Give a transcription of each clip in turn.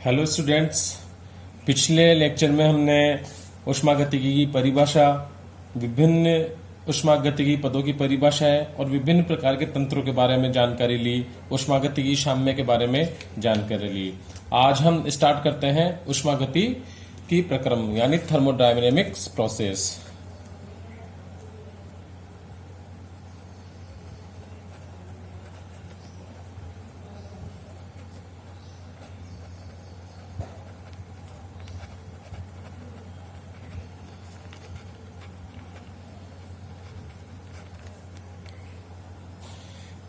Hello students. पिछले lecture में हमने ऊष्मागतिकी की परिभाषा, विभिन्न ऊष्मागतिकी पदों की परिभाषाएं और विभिन्न प्रकार के तंत्रों के बारे में जानकारी ली। ऊष्मागतिकी साम्य के बारे में जानकारी ली। आज हम स्टार्ट करते हैं ऊष्मागतिकी प्रक्रम यानी थर्मोडायनेमिक्स प्रोसेस।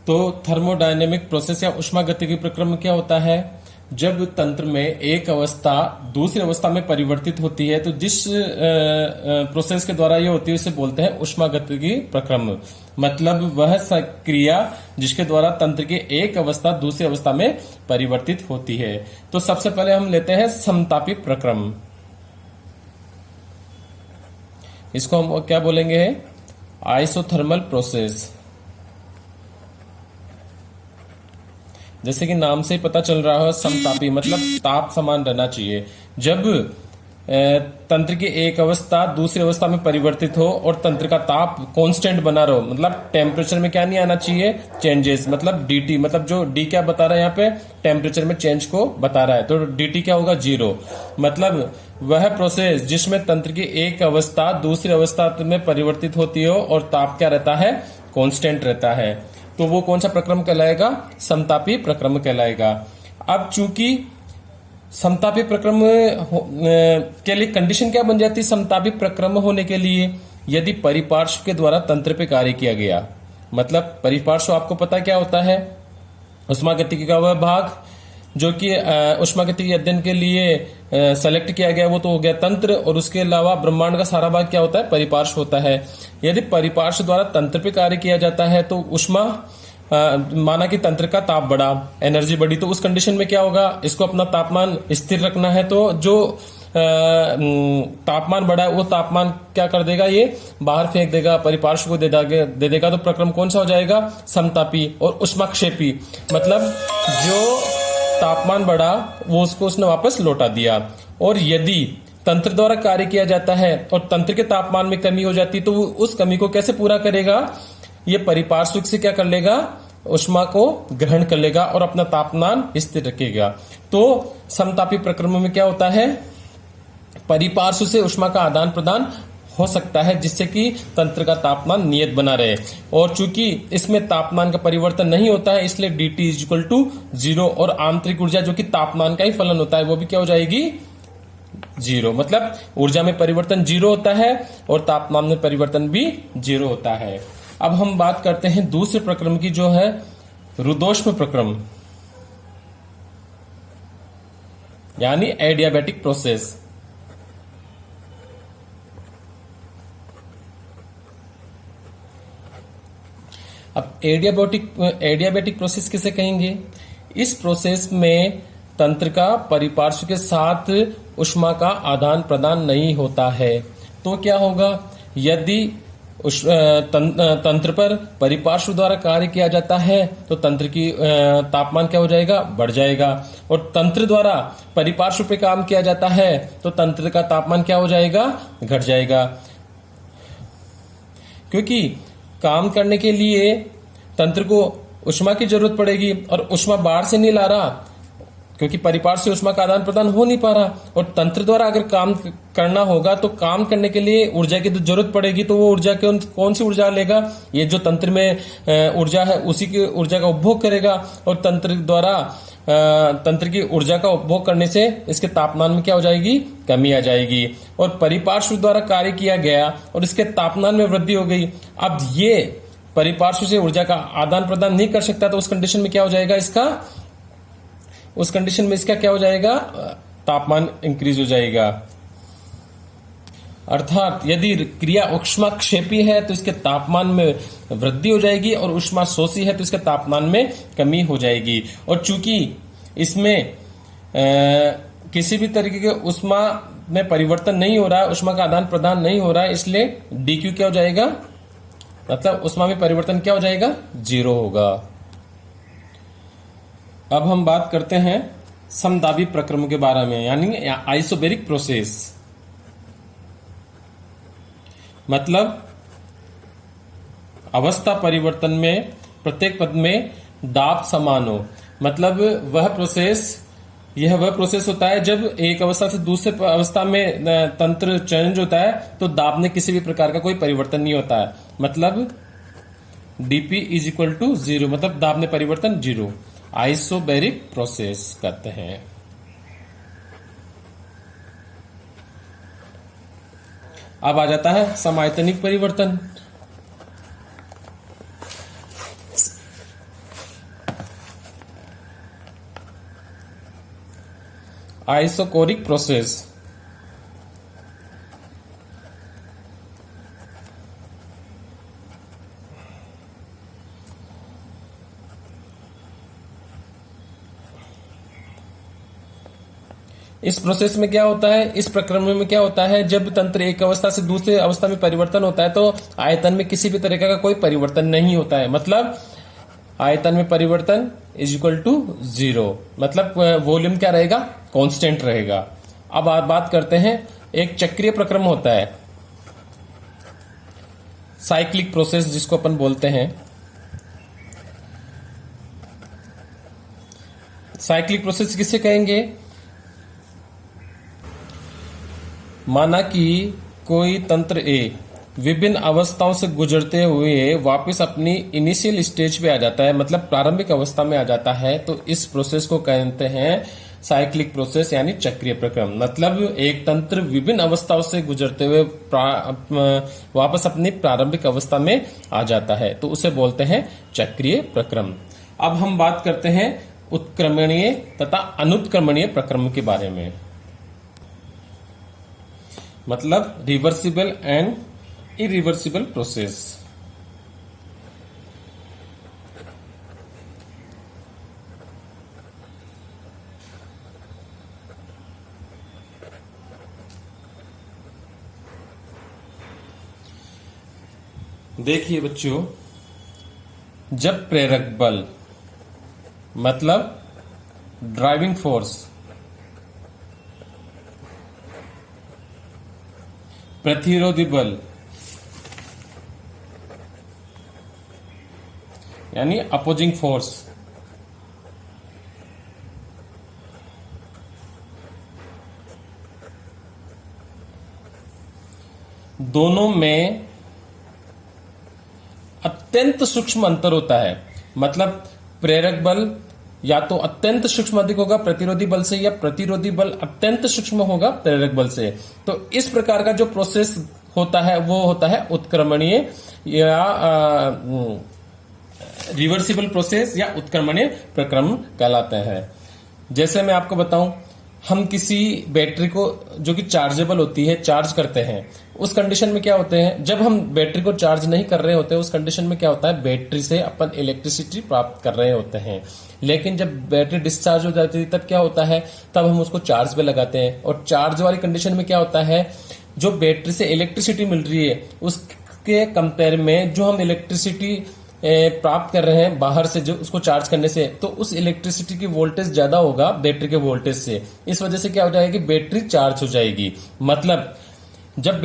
तो थर्मोडायनेमिक प्रोसेस या ऊष्मागतिकी प्रक्रम क्या होता है? जब तंत्र में एक अवस्था दूसरी अवस्था में परिवर्तित होती है तो जिस प्रोसेस के द्वारा ये होती है उसे बोलते हैं ऊष्मागतिकी प्रक्रम। मतलब वह क्रिया जिसके द्वारा तंत्र की एक अवस्था दूसरी अवस्था में परिवर्तित होती है। तो सबसे पहले हम लेते हैं समतापी प्रक्रम। इसको हम क्या बोलेंगे? Isothermal process. जैसे कि नाम से ही पता चल रहा है, समतापी मतलब ताप समान रहना चाहिए। जब तंत्र की एक अवस्था दूसरी अवस्था में परिवर्तित हो और तंत्र का ताप कांस्टेंट बना रहो, मतलब टेम्परेचर में क्या नहीं आना चाहिए? चेंजेस। मतलब डीटी, मतलब जो डी क्या बता रहा है यहाँ पे? टेम्परेचर में चेंज को बता रहा है, तो डीटी क्या होगा? 0। मतलब वह प्रोसेस जिसमें तंत्र की एक अवस्था दूसरी अवस्था में परिवर्तित होती हो और ताप क्या रहता है? कांस्टेंट रहता है। तो वो कौन सा प्रक्रम कहलाएगा? समतापी प्रक्रम कहलाएगा। अब चूंकि समतापी प्रक्रम के लिए कंडीशन क्या बन जाती है समतापी प्रक्रम होने के लिए? यदि परिपार्श्व के द्वारा तंत्र पे कार्य किया गया। मतलब परिपार्श्व आपको पता क्या होता है? ऊष्मागतिकी का वह भाग जो कि ऊष्मागतिकी अध्ययन के लिए सेलेक्ट किया गया, वो तो हो गया तंत्र, और उसके अलावा ब्रह्मांड का सारा भाग क्या होता है? परिपार्श्व होता है। यदि परिपार्श्व द्वारा तंत्र पे कार्य किया जाता है तो ऊष्मा माना कि तंत्र का ताप बढ़ा, एनर्जी बढ़ी, तो उस कंडीशन में क्या होगा? इसको अपना तापमान स्थिर रखना है, तो जो तापमान बढ़ा है वो तापमान क्या कर देगा? ये बाहर फेंक देगा, परिपार्श्व को दे देगा। तो प्रक्रम कौन सा हो जाएगा? समतापी। और ऊष्माक्षेपी मतलब जो तापमान बढ़ा वो उसको उसने वापस लौटा दिया। और यदि तंत्र द्वारा कार्य किया जाता है और तंत्र के तापमान में कमी हो जाती है तो उस कमी को कैसे पूरा करेगा? ये परिपार्श्विक से क्या कर लेगा? ऊष्मा को ग्रहण कर लेगा और अपना तापमान स्थिर रखेगा। तो समतापी प्रक्रम में क्या होता है? परिपार्श्व से ऊष्मा का आदान प्रदान हो सकता है जिससे कि तंत्र का तापमान नियत बना रहे। और चूंकि इसमें तापमान का परिवर्तन नहीं होता है इसलिए dt = 0 और आंतरिक ऊर्जा जो कि तापमान का ही फलन होता है वो भी क्या हो जाएगी? 0। मतलब ऊर्जा में परिवर्तन 0 होता है और तापमान में परिवर्तन भी 0 होता है। अब हम बात करते हैं दूसरे प्रक्रम की जो है रुद्धोष्म प्रक्रम यानी एडियाबैटिक प्रोसेस। अब एडियाबैटिक प्रोसेस किसे कहेंगे? इस प्रोसेस में तंत्र का परिपार्श्व के साथ ऊष्मा का आदान प्रदान नहीं होता है। तो क्या होगा? यदि तंत्र पर परिपार्श्व द्वारा कार्य किया जाता है तो तंत्र की तापमान क्या हो जाएगा? बढ़ जाएगा। और तंत्र द्वारा परिपार्श्व पे काम किया जाता है तो तंत्र का तापमान क्या हो जाएगा? घट जाएगा। क्योंकि काम करने के लिए तंत्र को ऊष्मा की जरूरत पड़ेगी और ऊष्मा बाहर से नहीं ला रहा क्योंकि परिपार्श्व से ऊष्मा का आदान प्रदान हो नहीं पा रहा। और तंत्र द्वारा अगर काम करना होगा तो काम करने के लिए ऊर्जा की तो जरूरत पड़ेगी। तो वो ऊर्जा कौन सी ऊर्जा लेगा? ये जो तंत्र में ऊर्जा है उसी की ऊर्जा का उपभोग करेगा। और तंत्र द्वारा तंत्र की ऊर्जा का उपभोग करने से इसके तापमान में क्या हो जाएगी? कमी आ जाएगी। और परिपार्श्व द्वारा कार्य किया गया और इसके तापमान में वृद्धि हो गई। अब ये परिपार्श्व से ऊर्जा का आदान प्रदान नहीं कर सकता तो उस कंडीशन में क्या हो जाएगा? इसका क्या हो जाएगा? तापमान इंक्रीज हो जाएगा। अर्थात यदि क्रिया ऊष्माक्षेपी है तो इसके तापमान में वृद्धि हो जाएगी और ऊष्मा शोषी है तो इसके तापमान में कमी हो जाएगी। और चूंकि इसमें किसी भी तरीके के ऊष्मा में परिवर्तन नहीं हो रहा है, ऊष्मा का आदान प्रदान नहीं हो रहा है, इसलिए dq क्या हो जाएगा? मतलब ऊष्मा में परिवर्तन क्या हो जाएगा? 0 होगा। अब हम बात करते हैं समदाबी प्रक्रम के बारे में, यानी आइसोबेरिक प्रोसेस। मतलब अवस्था परिवर्तन में प्रत्येक पद में दाब समान हो। मतलब यह वह प्रोसेस होता है जब एक अवस्था से दूसरे अवस्था में तंत्र चेंज होता है तो दाब में किसी भी प्रकार का कोई परिवर्तन नहीं होता है। मतलब dp इज इक्वल टू 0, मतलब दाब में परिवर्तन 0, आइसोबेरिक प्रोसेस कहते हैं। अब आ जाता है समायतनिक परिवर्तन। Isochoric process. इस प्रोसेस में क्या होता है, इस प्रक्रम में क्या होता है, जब तंत्र एक अवस्था से दूसरे अवस्था में परिवर्तन होता है तो आयतन में किसी भी तरह का कोई परिवर्तन नहीं होता है। मतलब आयतन में परिवर्तन इज इक्वल टू 0, मतलब वॉल्यूम क्या रहेगा, कांस्टेंट रहेगा। अब आप बात करते हैं, एक चक्रीय प्रक्रम होता है, साइक्लिक प्रोसेस जिसको अपन बोलते हैं। साइक्लिक प्रोसेस किसे कहेंगे? माना कि कोई तंत्र ए विभिन्न अवस्थाओं से गुजरते हुए वापस अपनी इनिशियल स्टेज पे आ जाता है, मतलब प्रारंभिक अवस्था में आ जाता है, तो इस प्रोसेस को कहते हैं साइक्लिक प्रोसेस यानी चक्रीय प्रक्रम। मतलब एक तंत्र विभिन्न अवस्थाओं से गुजरते हुए वापस अपनी प्रारंभिक अवस्था में आ जाता है, तो उसे बोलते हैं चक्रीय प्रक्रम। अब हम बात करते हैं उत्क्रमणीय तथा अनुत्क्रमणीय प्रक्रम के बारे में। मतलब रिवर्सिबल एंड इरिवर्सिबल प्रोसेस। देखिए बच्चों, जब प्रेरक बल मतलब ड्राइविंग फोर्स प्रतिरोधी बल यानी अपोजिंग फोर्स दोनों में अत्यंत सूक्ष्म अंतर होता है। मतलब प्रेरक बल या तो अत्यंत सूक्ष्म अधिक होगा प्रतिरोधी बल से, या प्रतिरोधी बल अत्यंत सूक्ष्म होगा प्रेरक बल से। तो इस प्रकार का जो प्रोसेस होता है वो होता है उत्क्रमणीय या रिवर्सिबल प्रोसेस या उत्क्रमणीय प्रक्रम कहलाते हैं। जैसे मैं आपको बताऊं, हम किसी बैटरी को जो कि चार्जेबल होती है चार्ज करते हैं, उस कंडीशन में क्या होते हैं, जब हम बैटरी को चार्ज नहीं कर रहे होते उस कंडीशन में क्या होता है, बैटरी से अपन इलेक्ट्रिसिटी प्राप्त कर रहे होते हैं। लेकिन जब बैटरी डिस्चार्ज हो जाती है तब क्या होता है, तब हम उसको चार्ज पे लगाते हैं, और चार्ज वाली कंडीशन में क्या होता है, जो बैटरी से इलेक्ट्रिसिटी मिल रही है उसके कंपेयर में जो हम इलेक्ट्रिसिटी प्राप्त कर रहे हैं बाहर से जो उसको चार्ज करने से, तो उस इलेक्ट्रिसिटी की वोल्टेज ज्यादा होगा बैटरी के वोल्टेज से। इस वजह से क्या हो जाएगी, बैटरी चार्ज हो जाएगी। मतलब जब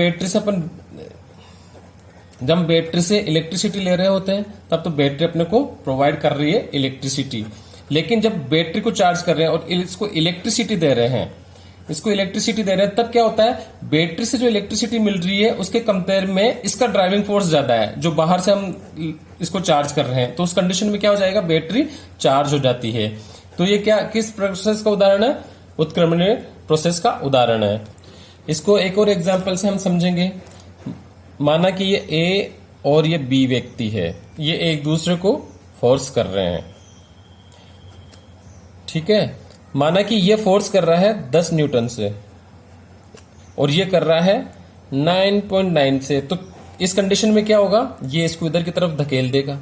बैटरी से इलेक्ट्रिसिटी ले रहे होते हैं तब तो बैटरी अपने को प्रोवाइड कर रही है इलेक्ट्रिसिटी, लेकिन जब बैटरी को चार्ज कर रहे हैं और इसको इलेक्ट्रिसिटी दे रहे हैं तब क्या होता है, बैटरी से जो इलेक्ट्रिसिटी मिल रही है उसके कंपेयर में इसका ड्राइविंग फोर्स ज्यादा है जो बाहर से हम इसको चार्ज कर रहे हैं। तो उस कंडीशन में क्या हो जाएगा, बैटरी चार्ज हो जाती है। तो ये क्या किस प्रोसेस का उदाहरण है, उत्क्रमणीय प्रोसेस का उदाहरण है। इसको एक और एग्जाम्पल से हम समझेंगे। माना कि ये ए और ये बी व्यक्ति है, ये एक दूसरे को फोर्स कर रहे हैं, ठीक है। माना कि ये फोर्स कर रहा है 10 न्यूटन से और ये कर रहा है 9.9 से। तो इस कंडीशन में क्या होगा, ये इसको इधर की तरफ धकेल देगा,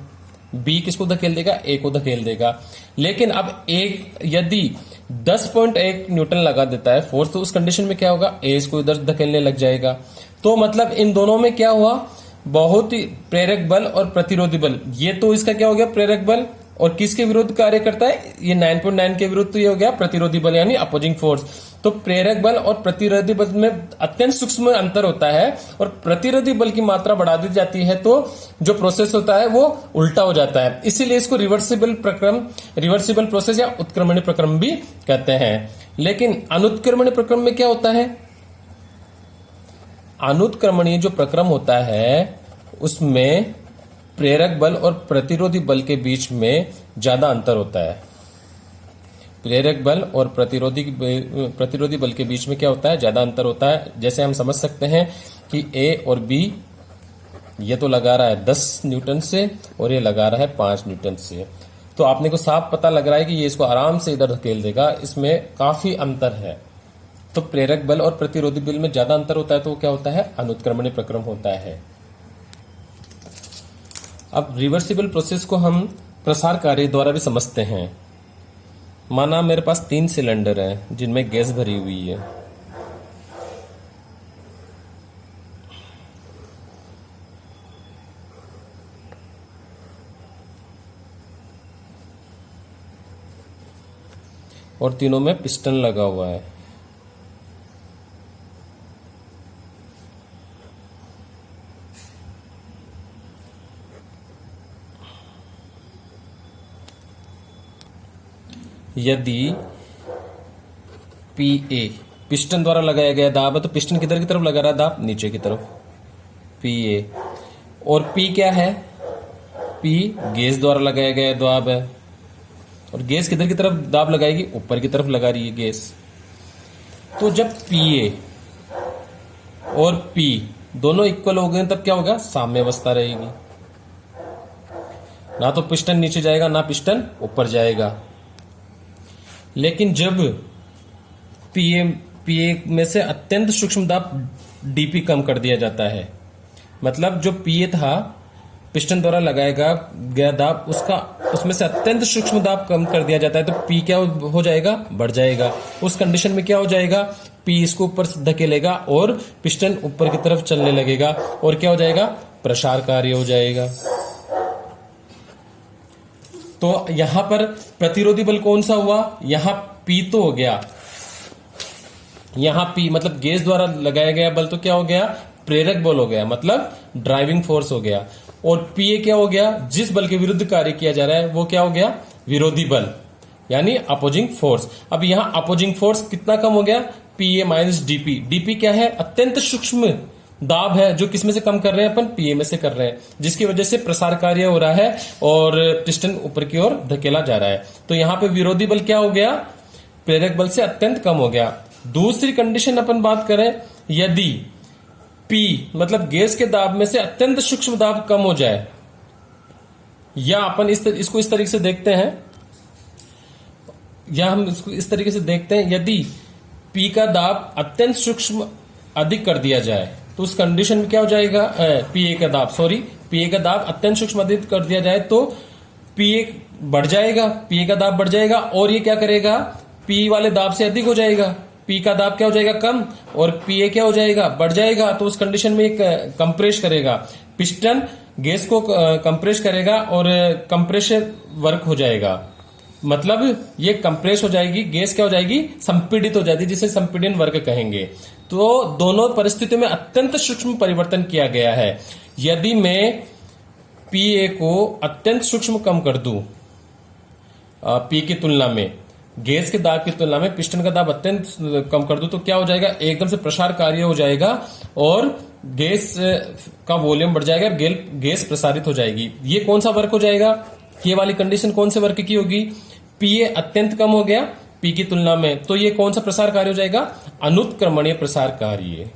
बी किसको धकेल देगा, ए को धकेल देगा। लेकिन अब एक यदि 10.1 न्यूटन लगा देता है फोर्स, तो उस कंडीशन में क्या होगा, ए इसको इधर धकेलने लग जाएगा। तो मतलब इन दोनों में क्या हुआ, बहुत ही प्रेरक बल और प्रतिरोधी बल। ये तो इसका क्या हो गया प्रेरक बल, और किसके विरुद्ध कार्य करता है, ये 9.9 के विरुद्ध, तो ये हो गया प्रतिरोधी बल यानी अपोजिंग फोर्स। तो प्रेरक बल और प्रतिरोधी बल में अत्यंत सूक्ष्म अंतर होता है, और प्रतिरोधी बल की मात्रा बढ़ा दी जाती है तो जो प्रोसेस होता है वो उल्टा हो जाता है। इसीलिए इसको रिवर्सिबल प्रोसेस या उत्क्रमणीय प्रक्रम भी कहते हैं। लेकिन अनुत्क्रमणीय प्रक्रम में क्या होता है, अनुत्क्रमणीय जो प्रक्रम होता है उसमें प्रेरक बल और प्रतिरोधी बल के बीच में ज्यादा अंतर होता है। प्रेरक बल और प्रतिरोधी बल के बीच में क्या होता है, ज्यादा अंतर होता है। जैसे हम समझ सकते हैं कि A और B, ये तो लगा रहा है 10 न्यूटन से और ये लगा रहा है 5 न्यूटन से, तो आपने को साफ पता लग रहा है कि ये इसको आराम से इधर धकेल देगा, इसमें काफी अंतर है। तो प्रेरक बल और प्रतिरोधी बल में ज्यादा अंतर होता है तो वो क्या होता है, अनुत्क्रमणीय प्रक्रम होता है। अब रिवर्सिबल प्रोसेस को हम प्रसार कार्य द्वारा भी समझते हैं। माना मेरे पास 3 सिलेंडर हैं जिनमें गैस भरी हुई है, और तीनों में पिस्टन लगा हुआ है। यदि PA पिस्टन द्वारा लगाया गया दाब है, तो पिस्टन किधर की तरफ लगा रहा है दाब, नीचे की तरफ PA, और P क्या है, P गैस द्वारा लगाया गया दाब है, और गैस किधर की तरफ दाब लगाएगी, ऊपर की तरफ लगा रही है गैस। तो जब PA और P दोनों इक्वल हो गए तब क्या होगा, साम्य अवस्था रहेगी, ना तो पिस्टन नीचे जाएगा ना पिस्टन ऊपर जाएगा। लेकिन जब PA में से अत्यंत सूक्ष्म दाब DP कम कर दिया जाता है, मतलब जो PA था पिस्टन द्वारा लगाया गया दाब, उसमें से अत्यंत सूक्ष्म दाब कम कर दिया जाता है, तो P क्या हो जाएगा, बढ़ जाएगा। उस कंडीशन में क्या हो जाएगा, P इसको ऊपर से धकेलेगा और पिस्टन ऊपर की तरफ चलने लगेगा, और क्या हो जाएगा, प्रसार कार्य हो जाएगा। तो यहां पर प्रतिरोधी बल कौन सा हुआ, यहां P तो हो गया, यहां P मतलब गैस द्वारा लगाया गया बल, तो क्या हो गया, प्रेरक बल हो गया, मतलब ड्राइविंग फोर्स हो गया। और PA क्या हो गया, जिस बल के विरुद्ध कार्य किया जा रहा है वो क्या हो गया, विरोधी बल यानी अपोजिंग फोर्स। अब यहां अपोजिंग फोर्स कितना कम हो गया, PA माइनस DP। DP क्या है, अत्यंत सूक्ष्म दाब है, जो किस में से कम कर रहे हैं, अपन PA में से कर रहे हैं, जिसकी वजह से प्रसार कार्य हो रहा है और पिस्टन ऊपर की ओर धकेला जा रहा है। तो यहां पे विरोधी बल क्या हो गया, प्रेरक बल से अत्यंत कम हो गया। दूसरी कंडीशन अपन बात करें, यदि P मतलब गैस के दाब में से अत्यंत सूक्ष्म दाब कम हो जाए, या अपन इसको इस तरीके से देखते हैं, या हम इसको इस तरीके से देखते हैं, यदि P का दाब अत्यंत सूक्ष्म अधिक कर दिया जाए तो उस कंडीशन में क्या हो जाएगा, PA का दाब अत्यंत सूक्ष्म अधिक कर दिया जाए तो PA बढ़ जाएगा, PA का दाब बढ़ जाएगा, और ये क्या करेगा, P वाले दाब से अधिक हो जाएगा, P का दाब क्या हो जाएगा, कम, और PA क्या हो जाएगा, बढ़ जाएगा। तो उस कंडीशन में एक कंप्रेस करेगा, पिस्टन गैस को कंप्रेस करेगा और कंप्रेशर वर्क हो जाएगा, मतलब ये कंप्रेस हो जाएगी, गैस क्या हो जाएगी, संपीड़ित हो जाएगी, जिसे संपीड़न वर्ग कहेंगे। तो दोनों परिस्थितियों में अत्यंत सूक्ष्म परिवर्तन किया गया है। यदि मैं PA को अत्यंत सूक्ष्म कम कर दूं, P की तुलना में, गैस के दाब की तुलना में पिस्टन का दाब अत्यंत कम कर दूं, तो क्या हो जाएगा, एकदम से प्रसार कार्य हो जाएगा और गैस का वॉल्यूम बढ़ जाएगा और गैस प्रसारित हो जाएगी। ये कौन सा वर्क हो जाएगा, ये वाली कंडीशन कौन से वर्क की होगी, PA अत्यंत कम हो गया P की तुलना में, तो ये कौन सा प्रसार कार्य हो जाएगा, अनुत्क्रमणीय प्रसार कार्य।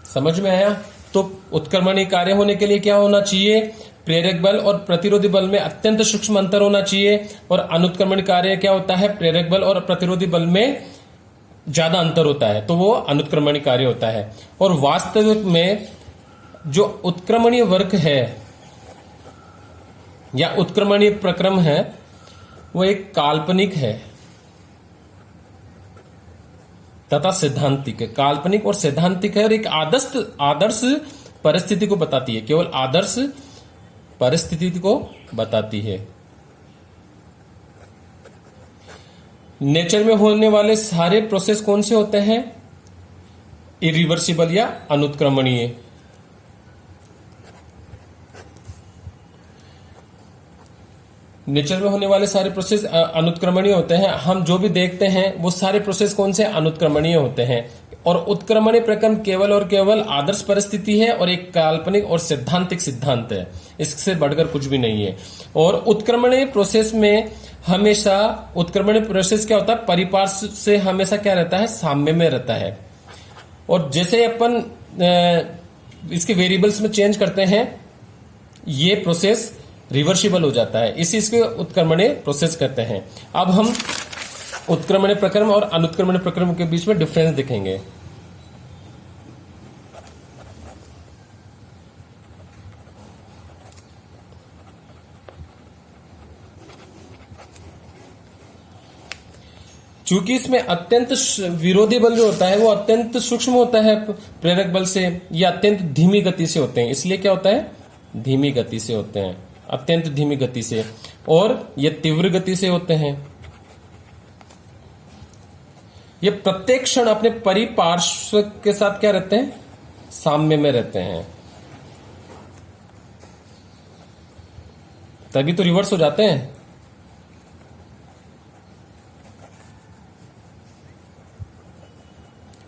समझ में आया। तो उत्क्रमणीय कार्य होने के लिए क्या होना चाहिए, प्रेरक बल और प्रतिरोधी बल में अत्यंत सूक्ष्म अंतर होना चाहिए, और अनुत्क्रमणीय कार्य क्या होता है, प्रेरक बल और प्रतिरोधी बल में ज्यादा अंतर होता है, तो वो अनुत्क्रमणीय कार्य होता है। और वास्तविक में जो उत्क्रमणीय वर्क है या उत्क्रमणीय प्रक्रम है वो एक काल्पनिक है तथा सैद्धांतिक है, काल्पनिक और सैद्धांतिक है, और एक आदर्श परिस्थिति को बताती है, केवल आदर्श परिस्थिति को बताती है। नेचर में होने वाले सारे प्रोसेस कौन से होते हैं? इरिवर्सिबल या अनुत्क्रमणीय। नेचर में होने वाले सारे प्रोसेस अनुत्क्रमणीय होते हैं। हम जो भी देखते हैं वो सारे प्रोसेस कौन से? अनुत्क्रमणीय होते हैं। और उत्क्रमणीय प्रक्रम केवल और केवल आदर्श परिस्थिति है और एक काल्पनिक और सैद्धांतिक सिद्धांत है, इससे बढ़कर कुछ भी नहीं है। और उत्क्रमणीय प्रोसेस में हमेशा उत्क्रमणीय प्रोसेस क्या होता है? परिपार्श्व से हमेशा क्या रहता है? साम्य में रहता है। और जैसे अपन इसके वेरिएबल्स में चेंज करते हैं ये प्रोसेस रिवर्सिबल हो जाता है, इसके उत्क्रमणीय प्रोसेस कहते हैं। अब हम उत्क्रमणीय प्रक्रम और अनुत्क्रमणीय प्रक्रम के बीच में डिफरेंस देखेंगे। चूंकि इसमें अत्यंत विरोधी बल जो होता है वो अत्यंत सूक्ष्म होता है प्रेरक बल से, या अत्यंत धीमी गति से होते हैं, इसलिए क्या होता है? धीमी गति से होते हैं, अत्यंत धीमी गति से। और ये तीव्र गति से होते हैं। ये प्रत्येक क्षण अपने परिपार्श्व के साथ क्या रहते हैं? साम्य में रहते हैं, तभी तो रिवर्स हो जाते हैं।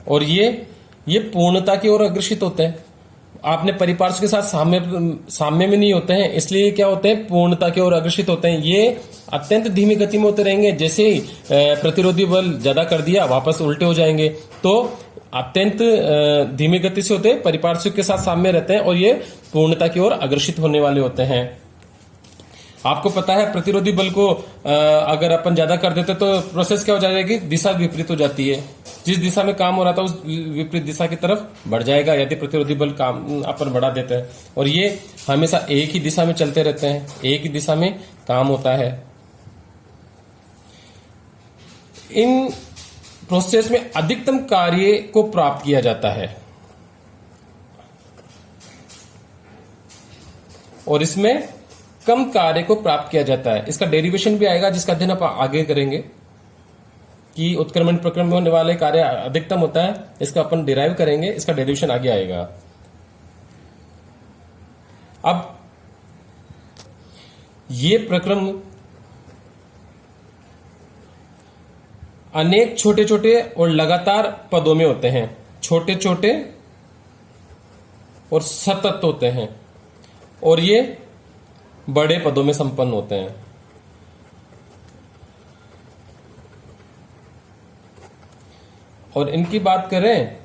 और ये पूर्णता की ओर अग्रसित होते हैं। आपने परिपार्श्व के साथ साम्य में नहीं होते हैं, इसलिए क्या होते हैं? पूर्णता की ओर अग्रसित होते हैं। ये अत्यंत धीमी गति में होते रहेंगे, जैसे ही प्रतिरोधी बल ज्यादा कर दिया वापस उल्टे हो जाएंगे। तो अत्यंत धीमी गति से होते हैं, परिपार्श्व के साथ साम्य रहते हैं और ये पूर्णता की ओर अग्रसित होने वाले होते हैं। आपको पता है प्रतिरोधी बल को अगर अपन ज्यादा कर देते तो प्रोसेस क्या हो जाएगी? दिशा विपरीत हो जाती है। जिस दिशा में काम हो रहा था उस विपरीत दिशा की तरफ बढ़ जाएगा यदि प्रतिरोधी बल काम अपन बढ़ा देते हैं। और ये हमेशा एक ही दिशा में चलते रहते हैं, एक ही दिशा में काम होता है। इन प्रोसेस में अधिकतम कार्य को प्राप्त किया जाता है और इसमें कम कार्य को प्राप्त किया जाता है। इसका डेरिवेशन भी आएगा जिसका अध्ययन आप आगे करेंगे कि उत्क्रमण प्रक्रम में होने वाले कार्य अधिकतम होता है, इसका अपन डिराइव करेंगे, इसका डेरिवेशन आगे आएगा। अब ये प्रक्रम अनेक छोटे छोटे और लगातार पदों में होते हैं, छोटे छोटे और सतत होते हैं, और ये बड़े पदों में संपन्न होते हैं। और इनकी बात करें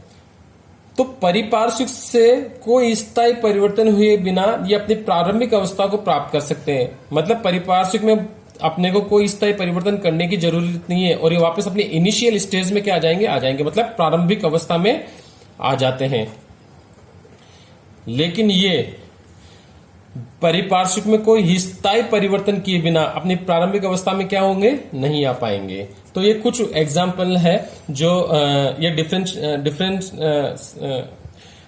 तो परिपार्श्विक से कोई स्थायी परिवर्तन हुए बिना ये अपनी प्रारंभिक अवस्था को प्राप्त कर सकते हैं। मतलब परिपार्श्विक में अपने को कोई स्थायी परिवर्तन करने की जरूरत नहीं है और ये वापस अपने इनिशियल स्टेज में क्या आ जाएंगे, मतलब प्रारंभिक अवस्था में आ जाते हैं। लेकिन ये परिपार्श्विक में कोई स्थायी परिवर्तन किए बिना अपनी प्रारंभिक अवस्था में क्या होंगे? नहीं आ पाएंगे। तो ये कुछ एग्जाम्पल है जो ये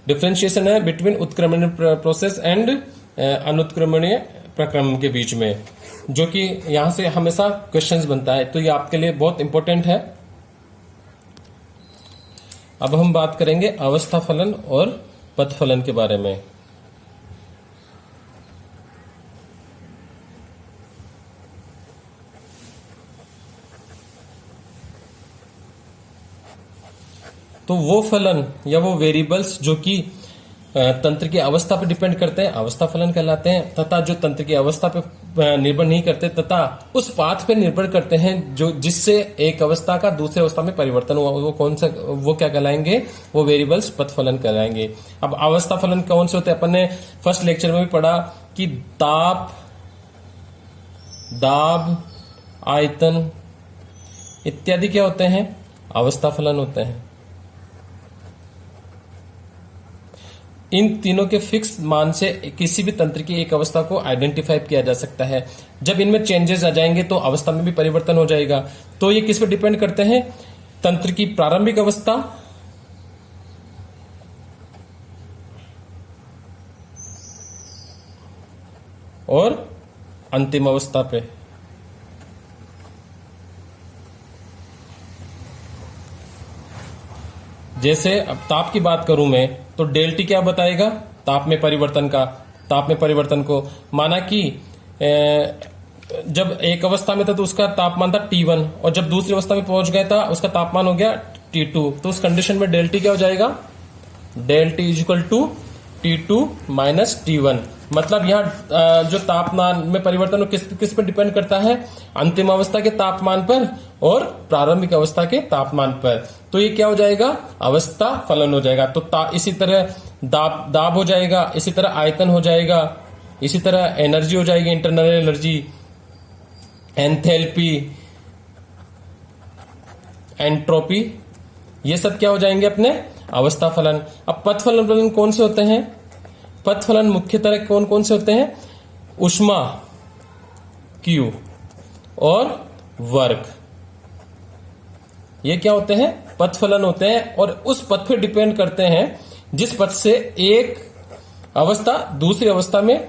डिफरेंशिएशन है बिटवीन उत्क्रमणीय प्रोसेस एंड अनुत्क्रमणीय प्रक्रम के बीच में, जो कि यहां से हमेशा क्वेश्चंस बनता है, तो ये आपके लिए बहुत इंपॉर्टेंट है। अब हम बात करेंगे अवस्था फलन और पथ फलन के बारे में। तो वो फलन या वो वेरिएबल्स जो कि तंत्र की अवस्था पर डिपेंड करते हैं अवस्था फलन कहलाते हैं, तथा जो तंत्र की अवस्था पर निर्भर नहीं करते तथा उस पाथ पर निर्भर करते हैं जो जिससे एक अवस्था का दूसरे अवस्था में परिवर्तन हुआ, वो क्या कहलाएंगे? वो वेरिएबल्स पथ फलन कहलाएंगे। अब अवस्था फलन कौन से होते हैं? अपन ने फर्स्ट लेक्चर में भी पढ़ा कि ताप, दाब, आयतन इत्यादि क्या होते हैं? अवस्था फलन होते हैं। इन तीनों के फिक्स मान से किसी भी तंत्र की एक अवस्था को आइडेंटिफाई किया जा सकता है। जब इनमें चेंजेस आ जाएंगे तो अवस्था में भी परिवर्तन हो जाएगा। तो ये किस पर डिपेंड करते हैं? तंत्र की प्रारंभिक अवस्था और अंतिम अवस्था पे। जैसे अब ताप की बात करूं मैं, तो डेल टी क्या बताएगा ताप में परिवर्तन का। ताप में परिवर्तन को माना कि जब एक अवस्था में था तो उसका तापमान था T1 और जब दूसरी अवस्था में पहुंच गया था उसका तापमान हो गया T2। तो उस कंडीशन में डेल टी क्या हो जाएगा, del T is equal to T2 minus T1। मतलब यहाँ जो तापमान में परिवर्तन हो किस पर डिपेंड करता है, अंतिम अवस्था के तापमान पर और प्रारंभिक अवस्था के तापमान पर। तो ये क्या हो जाएगा, अवस्था फलन हो जाएगा। तो इसी तरह दाब हो जाएगा, इसी तरह आयतन हो जाएगा, इसी तरह एनर्जी हो जाएगी, इंटरनल एनर्जी, एंथैल्पी, एंट्रोपी, ये सब क्या हो जाएंगे अपने अवस्था फलन। अब पथ फलन कौन से होते हैं, पथ फलन मुख्यतः कौन कौन से होते हैं, ऊष्मा Q और वर्क, ये क्या होते हैं, पथ फलन होते हैं। और उस पथ पे डिपेंड करते हैं जिस पथ से एक अवस्था दूसरी अवस्था में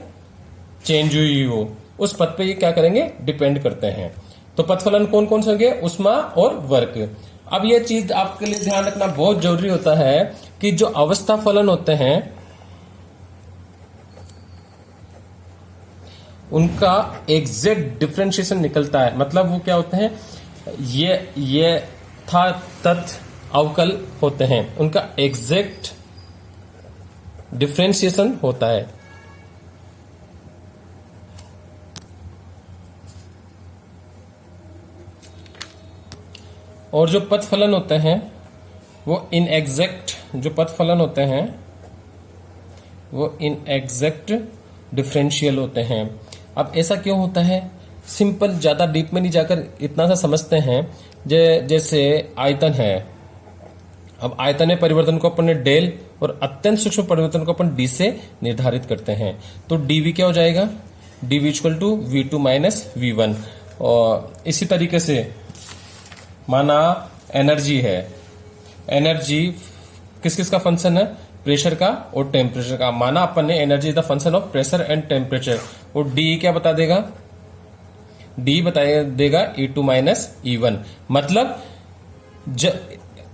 चेंज हुई हो, उस पथ पे ये क्या करेंगे, डिपेंड करते हैं। तो पथ फलन कौन कौन से होंगे, ऊष्मा और वर्क। अब ये चीज आपके लिए ध्यान रखना बहुत जरूरी होता है कि जो अवस्था फलन होते हैं उनका एग्जैक्ट डिफरेंशिएशन निकलता है। मतलब वो क्या होते हैं, ये था तथ अवकल होते हैं, उनका एग्जैक्ट डिफरेंशिएशन होता है। और जो पथ फलन होते हैं वो इनएग्जैक्ट, जो पथ फलन होते हैं वो इनएग्जैक्ट डिफरेंशियल होते हैं। अब ऐसा क्यों होता है, सिंपल, ज्यादा डीप में नहीं जाकर इतना सा समझते हैं। जैसे आयतन है, अब आयतन में परिवर्तन को अपन ने डेल और अत्यंत सूक्ष्म परिवर्तन को अपन डी से निर्धारित करते हैं। तो डीवी क्या हो जाएगा, DV equal to V2 minus V1। और इसी तरीके से माना एनर्जी है, एनर्जी किस किस का फंक्शन है, प्रेशर का और टेम्परेचर का। माना अपन ने energy is the function of pressure and temperature. और डी क्या बता देगा, डी बता देगा E2 माइनस E1। मतलब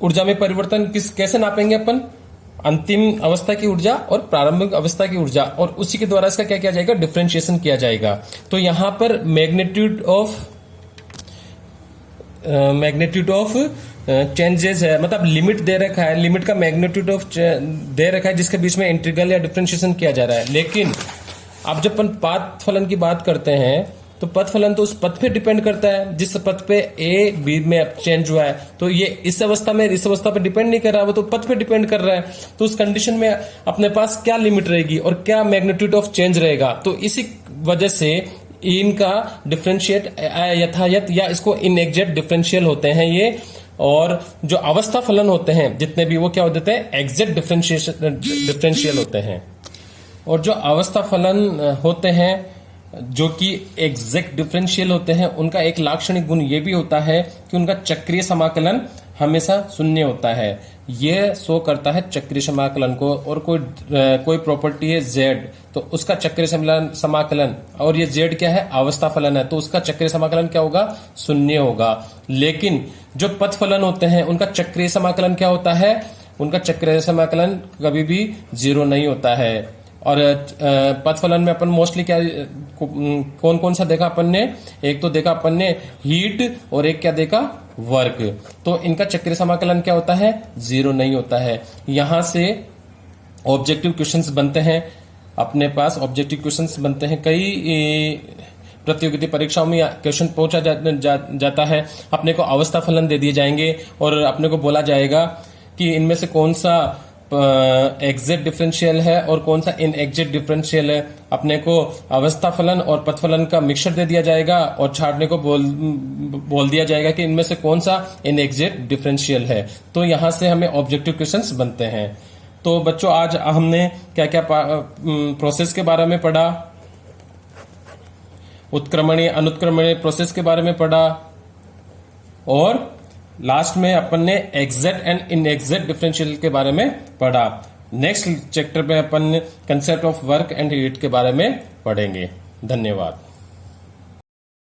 ऊर्जा में परिवर्तन कैसे नापेंगे अपन, अंतिम अवस्था की ऊर्जा और प्रारंभिक अवस्था की ऊर्जा, और उसी के द्वारा इसका क्या किया जाएगा, डिफरेंशिएशन किया जाएगा। तो यहां पर मैग्नीट्यूड ऑफ चेंजेस है, मतलब लिमिट दे रखा है, लिमिट का मैग्नीट्यूड ऑफ दे रखा है जिसके बीच में इंटीग्रल या डिफरेंशिएशन किया जा रहा है। लेकिन अब जब अपन पथ फलन की बात करते हैं तो पथ फलन तो उस पथ पे डिपेंड करता है जिस पथ पे ए बी में चेंज हुआ है। तो ये इस अवस्था में इस अवस्था पे डिपेंड नहीं कर रहा, वो तो पथ पे डिपेंड कर रहा है। तो उस कंडीशन में अपने पास क्या लिमिट रहेगी और क्या मैग्नीट्यूड ऑफ चेंज रहेगा। तो इसी वजह से इनका डिफरेंशिएट यथायथ या इसको इनएग्जैक्ट डिफरेंशियल होते हैं ये। और जो अवस्था फलन होते हैं जितने भी, वो क्या होते हैं, एग्जैक्ट डिफरेंशियल होते हैं। और जो अवस्था फलन होते हैं जो कि एग्जैक्ट डिफरेंशियल होते हैं, उनका एक लाक्षणिक गुण ये भी होता है कि उनका चक्रीय समाकलन हमेशा शून्य होता है। ये शो करता है चक्रीय समाकलन को। और कोई प्रॉपर्टी है z, तो उसका चक्रीय समाकलन, और ये z क्या है, अवस्था फलन है, तो उसका चक्रीय समाकलन क्या होगा, शून्य होगा। लेकिन जो पथ फलन होते हैं उनका चक्रीय समाकलन क्या होता है, उनका चक्रीय समाकलन कभी भी 0 नहीं होता है। और पथ फलन में अपन मोस्टली क्या कौन कौन सा देखा अपन ने, एक तो देखा अपन ने हीट और एक क्या देखा, वर्क। तो इनका चक्रीय समाकलन क्या होता है, 0 नहीं होता है। यहां से ऑब्जेक्टिव क्वेश्चंस बनते हैं, अपने पास ऑब्जेक्टिव क्वेश्चंस बनते हैं। कई प्रतियोगिता परीक्षाओं में क्वेश्चन पूछा जाता है, अपने को अवस्था फलन दे दिए जाएंगे और अपने को बोला जाएगा कि इनमें से कौन सा एग्जैक्ट डिफरेंशियल है और कौन सा इनएग्जैक्ट डिफरेंशियल है। अपने को अवस्था फलन और पथ फलन का मिक्सचर दे दिया जाएगा और छाटने को बोल दिया जाएगा कि इनमें से कौन सा इनएग्जैक्ट डिफरेंशियल है। तो यहां से हमें ऑब्जेक्टिव क्वेश्चंस बनते हैं। तो बच्चों आज हमने क्या क्या प्रोसेस के बारे में पढ़ा, उत्क्रमणीय अनुत्क्रमणीय प्रोसेस के बारे में पढ़ा, और लास्ट में अपन ने एग्जैक्ट एंड इनएग्जैक्ट डिफरेंशियल के बारे में पढ़ा। नेक्स्ट चैप्टर में अपन concept of work and heat के बारे में पढ़ेंगे। धन्यवाद।